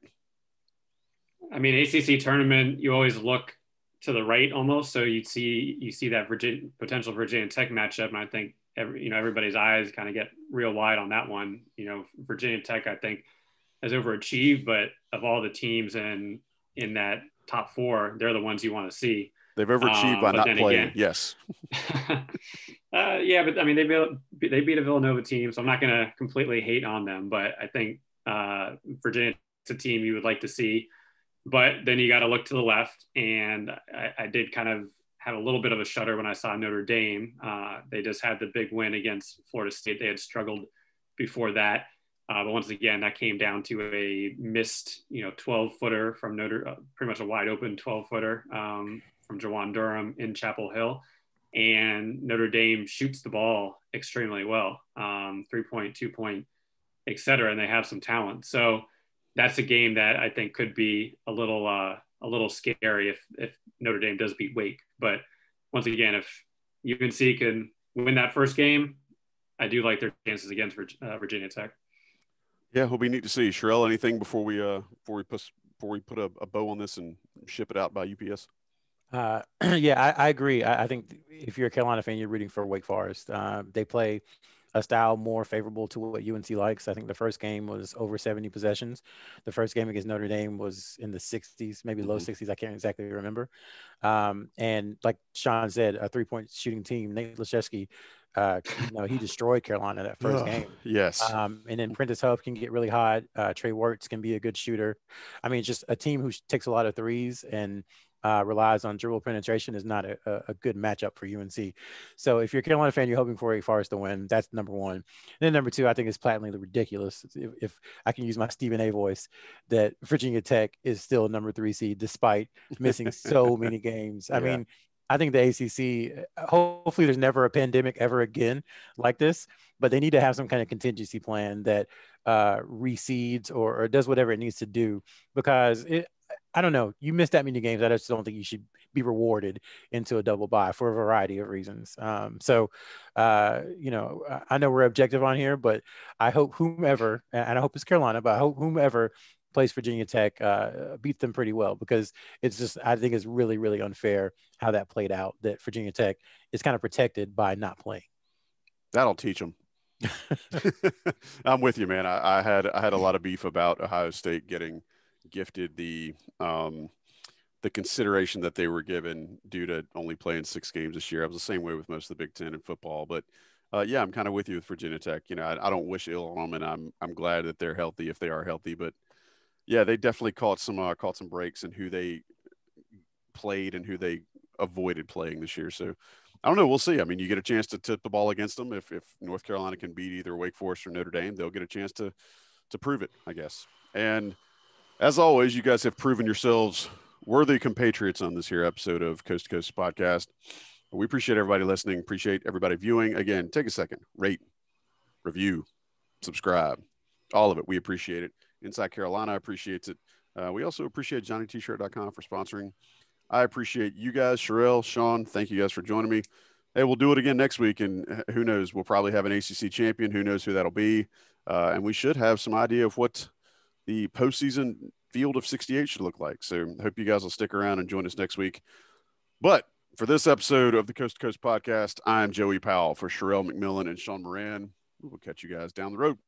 I mean, ACC tournament, you always look to the right almost. So you see that potential Virginia Tech matchup. And I think everybody's eyes kind of get real wide on that one. Virginia Tech, I think, has overachieved, but of all the teams in that top 4, they're the ones you want to see. They've overachieved by not playing. Again, yes. Yeah, but I mean, they beat a Villanova team, so I'm not going to completely hate on them. But I think Virginia's a team you would like to see. But then you got to look to the left, and I did kind of have a little bit of a shudder when I saw Notre Dame. They just had the big win against Florida State. They had struggled before that. But once again, that came down to a missed, 12-footer from pretty much a wide open 12-footer from Jawan Durham in Chapel Hill. And Notre Dame shoots the ball extremely well, 3-point, 2-point, et cetera, and they have some talent. So that's a game that I think could be a little scary if Notre Dame does beat Wake. But once again, if UNC can win that first game, I do like their chances against Virginia Tech. Yeah, it'll be neat to see. Sherrell, anything before we put a bow on this and ship it out by UPS? Yeah, I agree. I think if you're a Carolina fan, you're rooting for Wake Forest. They play a style more favorable to what UNC likes. I think the first game was over 70 possessions. The first game against Notre Dame was in the 60s, maybe low 60s. I can't exactly remember. And like Sean said, a 3-point shooting team. Nate Laszewski, he destroyed Carolina that first game. Yes. And then Prentice Hope can get really hot. Trey Wirtz can be a good shooter. I mean, just a team who takes a lot of threes and relies on dribble penetration is not a good matchup for UNC. So if you're a Carolina fan, you're hoping for Wake Forest to win. That's number 1. And then number 2, I think it's patently ridiculous, if I can use my Stephen A voice, that Virginia Tech is still number 3 seed despite missing so many games. I mean, I think the ACC, hopefully there's never a pandemic ever again like this, but they need to have some kind of contingency plan that reseeds or does whatever it needs to do, because I don't know, you missed that many games. I just don't think you should be rewarded into a double bye for a variety of reasons. I know we're objective on here, but I hope whomever, and I hope it's Carolina, but I hope whomever plays Virginia Tech beats them pretty well, because it's just, I think it's really, really unfair how that played out, that Virginia Tech is kind of protected by not playing. That'll teach them. I'm with you, man. I had a lot of beef about Ohio State getting gifted the consideration that they were given due to only playing 6 games this year. I was the same way with most of the Big Ten in football, but I'm kind of with you with Virginia Tech. I don't wish ill on them, and I'm glad that they're healthy if they are healthy. But yeah, they definitely caught some breaks in who they played and who they avoided playing this year. So I don't know. We'll see. I mean, you get a chance to tip the ball against them. If North Carolina can beat either Wake Forest or Notre Dame, they'll get a chance to prove it, I guess. And as always, you guys have proven yourselves worthy compatriots on this here episode of Coast to Coast Podcast. We appreciate everybody listening. Appreciate everybody viewing. Again, take a second, rate, review, subscribe, all of it. We appreciate it. Inside Carolina appreciates it. We also appreciate JohnnyT-shirt.com for sponsoring. I appreciate you guys, Sherrell, Sean. Thank you guys for joining me. Hey, we'll do it again next week, and who knows? We'll probably have an ACC champion. Who knows who that'll be? And we should have some idea of what the postseason field of 68 should look like. So I hope you guys will stick around and join us next week. But for this episode of the Coast to Coast Podcast, I'm Joey Powell for Sherrell, McMillan, and Sean Moran. We will catch you guys down the road.